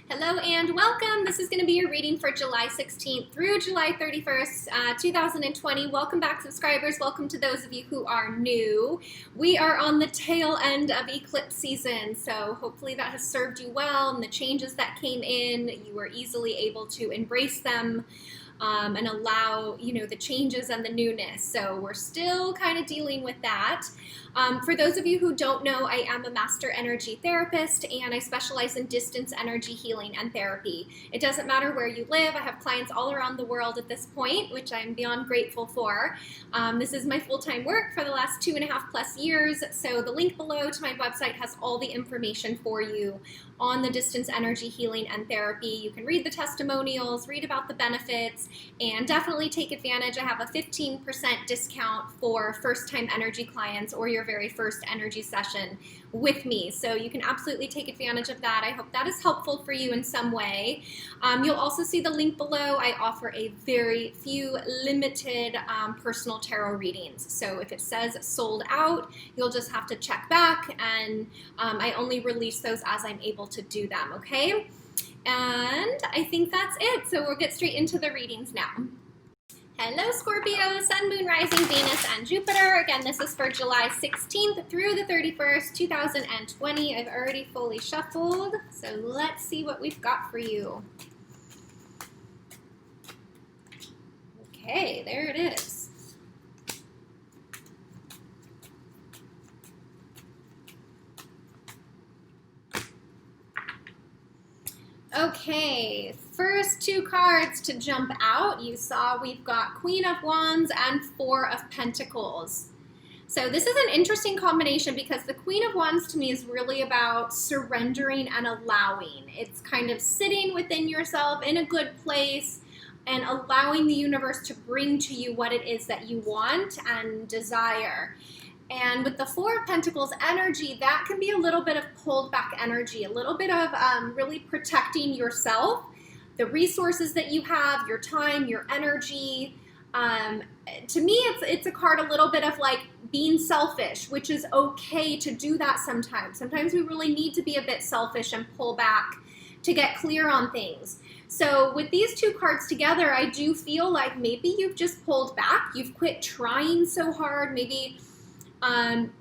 Hello and welcome. This is going to be your reading for July 16th through July 31st, 2020. Welcome back, subscribers. Welcome to those of you who are new. We are on the tail end of eclipse season, so hopefully that has served you well, and the changes that came in, you were easily able to embrace them and allow, the changes and the newness. So we're still kind of dealing with that. For those of you who don't know, I am a master energy therapist and I specialize in distance energy healing and therapy. It doesn't matter where you live. I have clients all around the world at this point, which I'm beyond grateful for. This is my full-time work for the last 2.5+ years. So the link below to my website has all the information for you on the distance energy healing and therapy. You can read the testimonials, read about the benefits, and definitely take advantage. I have a 15% discount for first-time energy clients or your very first energy session with me. So you can absolutely take advantage of that. I hope that is helpful for you in some way. You'll also see the link below. I offer a very few limited personal tarot readings. So if it says sold out, you'll just have to check back, and I only release those as I'm able to do them, okay? And I think that's it. So we'll get straight into the readings now. Hello, Scorpio, Sun, Moon, Rising, Venus, and Jupiter. Again, this is for July 16th through the 31st, 2020. I've already fully shuffled, so let's see what we've got for you. Okay, there it is. Okay, first two cards to jump out, you saw we've got Queen of Wands and Four of Pentacles. So this is an interesting combination because the Queen of Wands to me is really about surrendering and allowing. It's kind of sitting within yourself in a good place and allowing the universe to bring to you what it is that you want and desire. And with the Four of Pentacles energy, that can be a little bit of pulled back energy, a little bit of really protecting yourself, the resources that you have, your time, your energy. To me, it's a card a little bit of like being selfish, which is okay to do that sometimes. Sometimes we really need to be a bit selfish and pull back to get clear on things. So with these two cards together, I do feel like maybe you've just pulled back. You've quit trying so hard. Maybe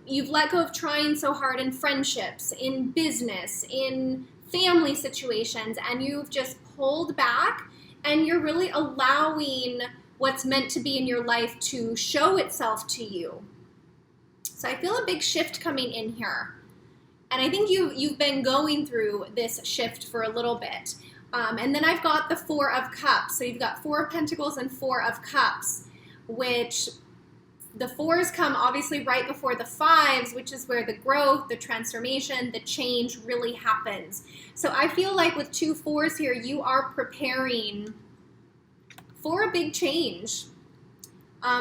you've let go of trying so hard in friendships, in business, in family situations, and you've just pulled back and you're really allowing what's meant to be in your life to show itself to you. So I feel a big shift coming in here. And I think you've been going through this shift for a little bit. And then I've got the Four of Cups. So you've got Four of Pentacles and Four of Cups, which the fours come obviously right before the fives, which is where the growth, the transformation, the change really happens. So I feel like with two fours here, you are preparing for a big change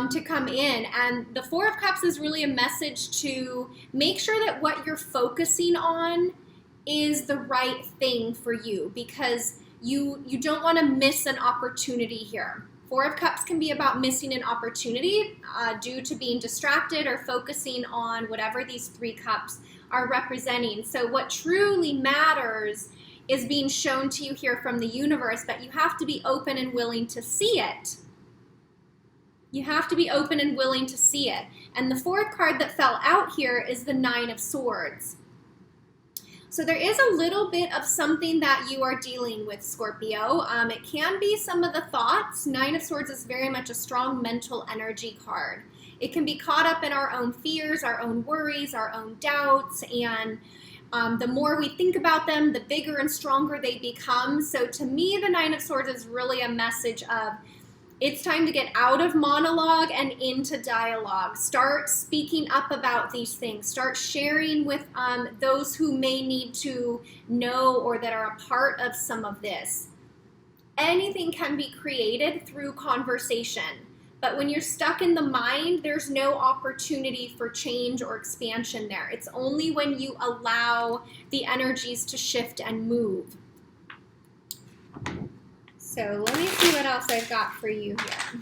to come in. And the Four of Cups is really a message to make sure that what you're focusing on is the right thing for you, because you don't want to miss an opportunity here. Four of Cups can be about missing an opportunity due to being distracted or focusing on whatever these three cups are representing. So what truly matters is being shown to you here from the universe, but you have to be open and willing to see it. You have to be open and willing to see it. And the fourth card that fell out here is the Nine of Swords. So there is a little bit of something that you are dealing with, Scorpio. It can be some of the thoughts. Nine of Swords is very much a strong mental energy card. It can be caught up in our own fears, our own worries, our own doubts, and the more we think about them, the bigger and stronger they become. So to me, the Nine of Swords is really a message of it's time to get out of monologue and into dialogue. Start speaking up about these things. Start sharing with those who may need to know or that are a part of some of this. Anything can be created through conversation. But when you're stuck in the mind, there's no opportunity for change or expansion there. It's only when you allow the energies to shift and move. So let me see what else I've got for you here.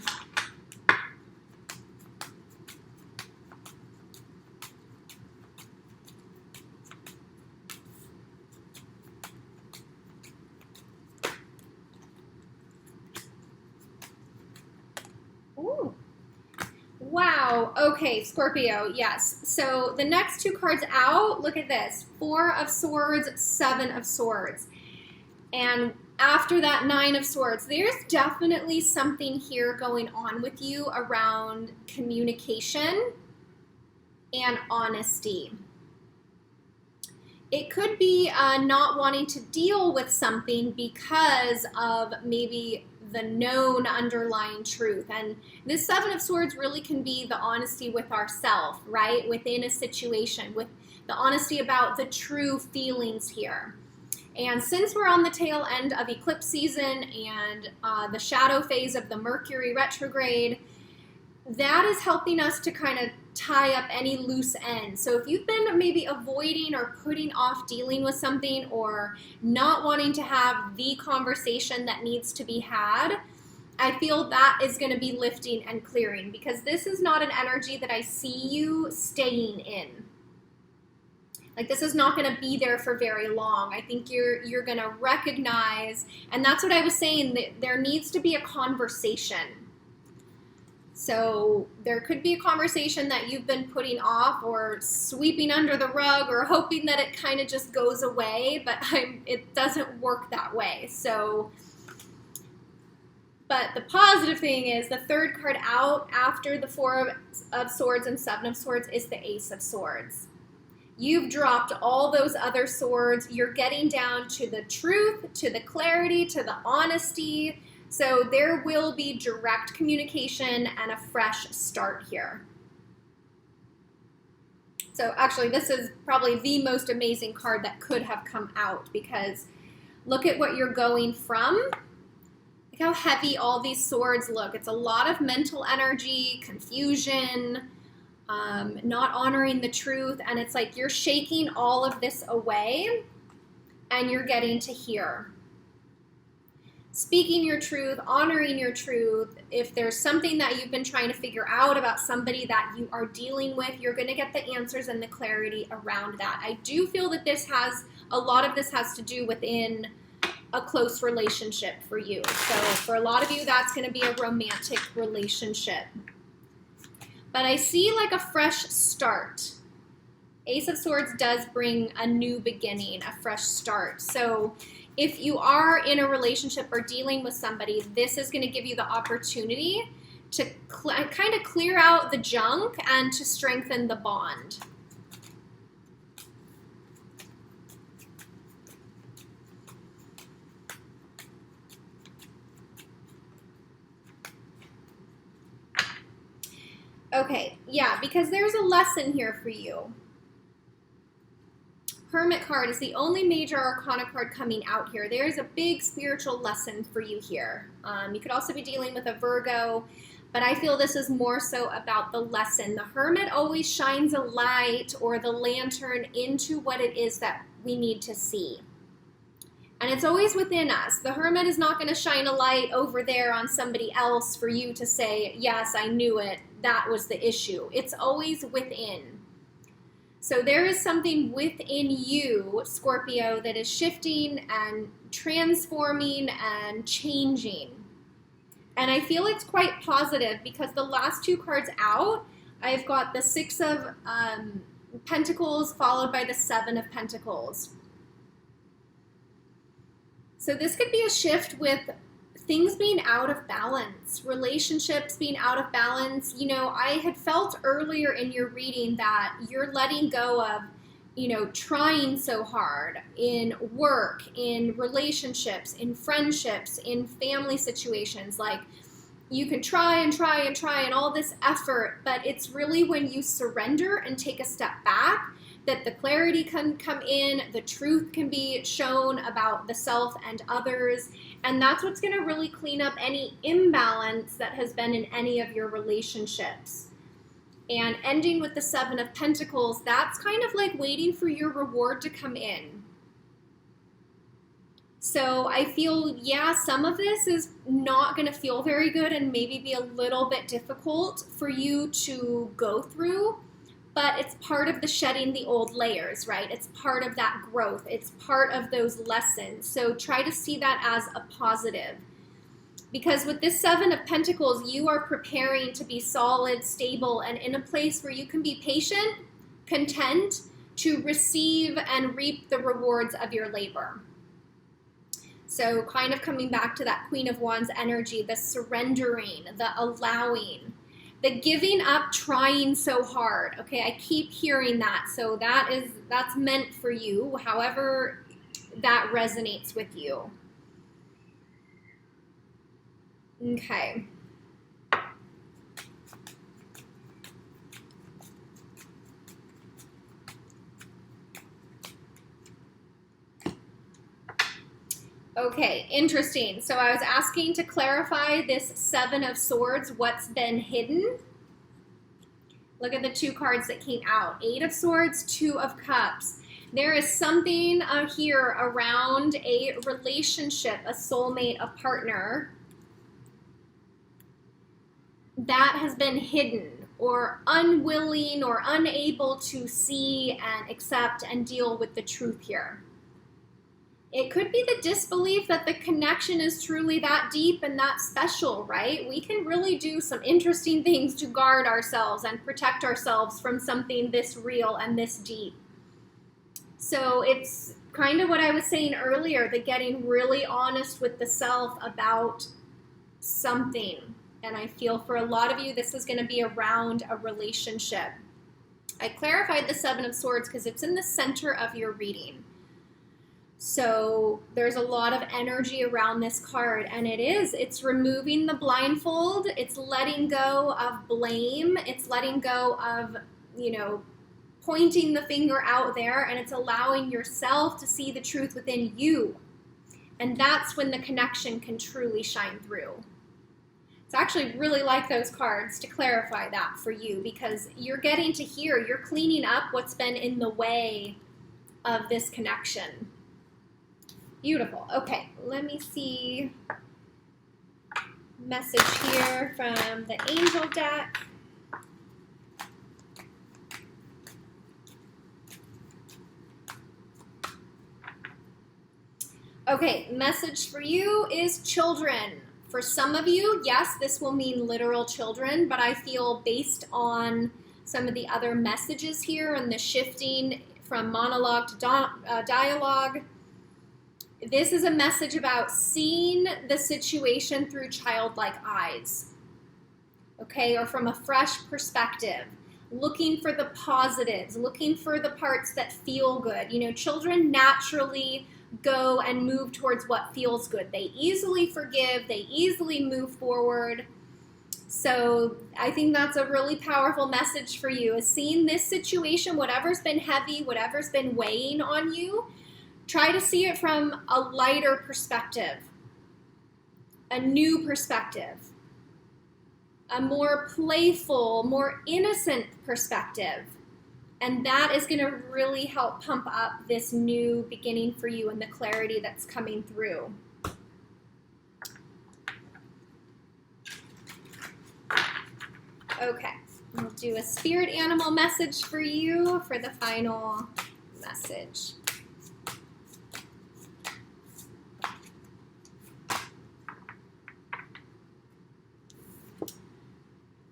Wow. Okay, Scorpio, yes. So the next two cards out, look at this. 4 of Swords, 7 of Swords. And after that 9 of Swords, there's definitely something here going on with you around communication and honesty. It could be not wanting to deal with something because of maybe the known underlying truth. And this 7 of Swords really can be the honesty with ourselves, right? Within a situation, with the honesty about the true feelings here. And since we're on the tail end of eclipse season and the shadow phase of the Mercury retrograde, that is helping us to kind of tie up any loose ends. So if you've been maybe avoiding or putting off dealing with something or not wanting to have the conversation that needs to be had, I feel that is going to be lifting and clearing, because this is not an energy that I see you staying in. Like, this is not going to be there for very long. I think you're going to recognize, and that's what I was saying, that there needs to be a conversation. So there could be a conversation that you've been putting off or sweeping under the rug or hoping that it kind of just goes away, but it doesn't work that way. So, but the positive thing is the third card out after the 4 of Swords and 7 of Swords is the Ace of Swords. You've dropped all those other swords. You're getting down to the truth, to the clarity, to the honesty. So there will be direct communication and a fresh start here. So actually, this is probably the most amazing card that could have come out, because look at what you're going from. Look how heavy all these swords look. It's a lot of mental energy, confusion, not honoring the truth. And it's like you're shaking all of this away and you're getting to here. Speaking your truth, honoring your truth. If there's something that you've been trying to figure out about somebody that you are dealing with, you're going to get the answers and the clarity around that. I do feel that a lot of this has to do within a close relationship for you. So for a lot of you, that's going to be a romantic relationship. But I see like a fresh start. Ace of Swords does bring a new beginning, a fresh start. So if you are in a relationship or dealing with somebody, this is going to give you the opportunity to kind of clear out the junk and to strengthen the bond. Okay, yeah, because there's a lesson here for you. Hermit card is the only major arcana card coming out here. There's a big spiritual lesson for you here. You could also be dealing with a Virgo, but I feel this is more so about the lesson. The Hermit always shines a light or the lantern into what it is that we need to see. And it's always within us. The Hermit is not going to shine a light over there on somebody else for you to say, yes, I knew it, that was the issue. It's always within. So there is something within you, Scorpio, that is shifting and transforming and changing. And I feel it's quite positive, because the last two cards out, I've got the 6 of Pentacles followed by the 7 of Pentacles. So this could be a shift with things being out of balance, relationships being out of balance. You know, I had felt earlier in your reading that you're letting go of, you know, trying so hard in work, in relationships, in friendships, in family situations. Like, you can try and try and try and all this effort, but it's really when you surrender and take a step back that the clarity can come in, the truth can be shown about the self and others, and that's what's going to really clean up any imbalance that has been in any of your relationships. And ending with the 7 of Pentacles, that's kind of like waiting for your reward to come in. So I feel, yeah, some of this is not going to feel very good and maybe be a little bit difficult for you to go through, but it's part of the shedding the old layers, right? It's part of that growth. It's part of those lessons. So try to see that as a positive. Because with this Seven of Pentacles, you are preparing to be solid, stable, and in a place where you can be patient, content to receive and reap the rewards of your labor. So kind of coming back to that Queen of Wands energy, the surrendering, the allowing, the giving up, trying so hard. Okay, I keep hearing that. So that's meant for you, however that resonates with you. Okay. Okay, interesting. So I was asking to clarify this Seven of Swords, what's been hidden. Look at the two cards that came out. Eight of Swords, Two of Cups. There is something here around a relationship, a soulmate, a partner, that has been hidden or unwilling or unable to see and accept and deal with the truth here. It could be the disbelief that the connection is truly that deep and that special, right? We can really do some interesting things to guard ourselves and protect ourselves from something this real and this deep. So it's kind of what I was saying earlier, the getting really honest with the self about something. And I feel for a lot of you, this is going to be around a relationship. I clarified the Seven of Swords because it's in the center of your reading. So there's a lot of energy around this card, and it's removing the blindfold. It's letting go of blame. It's letting go of, pointing the finger out there, and it's allowing yourself to see the truth within you. And that's when the connection can truly shine through. So I actually really like those cards to clarify that for you, because you're getting to hear, you're cleaning up what's been in the way of this connection. Beautiful. Okay, let me see. Message here from the angel deck. Okay, message for you is children. For some of you, yes, this will mean literal children, but I feel based on some of the other messages here and the shifting from monologue to dialogue, this is a message about seeing the situation through childlike eyes, okay, or from a fresh perspective, looking for the positives, looking for the parts that feel good. Children naturally go and move towards what feels good. They easily forgive, they easily move forward. So I think that's a really powerful message for you, is seeing this situation, whatever's been heavy, whatever's been weighing on you, try to see it from a lighter perspective, a new perspective, a more playful, more innocent perspective. And that is going to really help pump up this new beginning for you and the clarity that's coming through. Okay, we'll do a spirit animal message for you for the final message.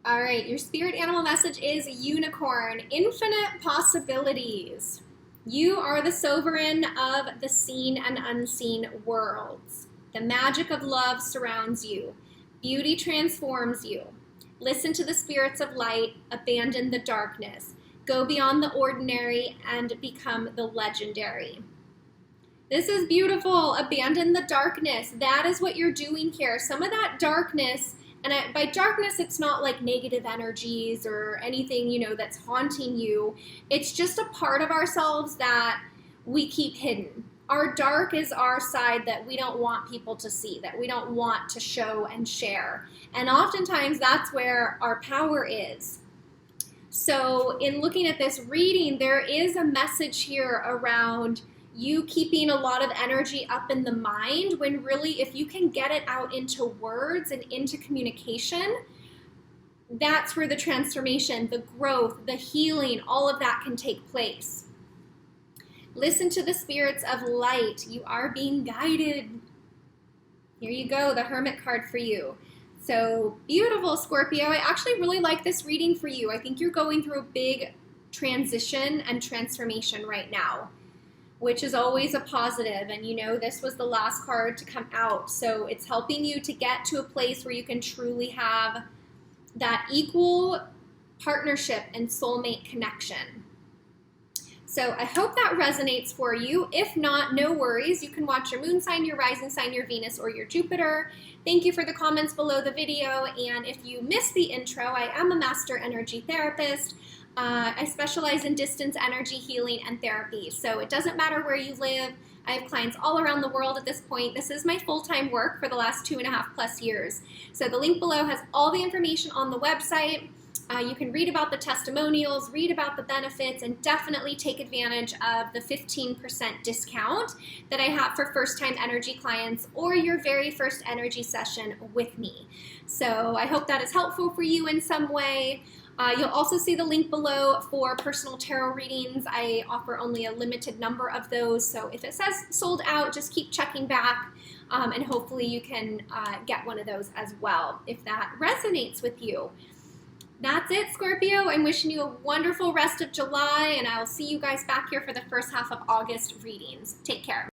All right, your spirit animal message is unicorn, infinite possibilities. You are the sovereign of the seen and unseen worlds. The magic of love surrounds you. Beauty transforms you. Listen to the spirits of light, abandon the darkness. Go beyond the ordinary and become the legendary. This is beautiful. Abandon the darkness. That is what you're doing here. Some of that darkness, and by darkness, it's not like negative energies or anything, that's haunting you. It's just a part of ourselves that we keep hidden. Our dark is our side that we don't want people to see, that we don't want to show and share. And oftentimes that's where our power is. So in looking at this reading, there is a message here around you keeping a lot of energy up in the mind, when really if you can get it out into words and into communication, that's where the transformation, the growth, the healing, all of that can take place. Listen to the spirits of light. You are being guided. Here you go, the Hermit card for you. So beautiful, Scorpio. I actually really like this reading for you. I think you're going through a big transition and transformation right now, which is always a positive. And you know, this was the last card to come out. So it's helping you to get to a place where you can truly have that equal partnership and soulmate connection. So I hope that resonates for you. If not, no worries. You can watch your moon sign, your rising sign, your Venus, or your Jupiter. Thank you for the comments below the video. And if you missed the intro, I am a master energy therapist. I specialize in distance energy healing and therapy. So it doesn't matter where you live. I have clients all around the world at this point. This is my full-time work for the last 2.5+ years. So the link below has all the information on the website. You can read about the testimonials, read about the benefits, and definitely take advantage of the 15% discount that I have for first-time energy clients or your very first energy session with me. So I hope that is helpful for you in some way. You'll also see the link below for personal tarot readings. I offer only a limited number of those, so if it says sold out, just keep checking back, and hopefully you can get one of those as well if that resonates with you. That's it, Scorpio. I'm wishing you a wonderful rest of July, and I'll see you guys back here for the first half of August readings. Take care.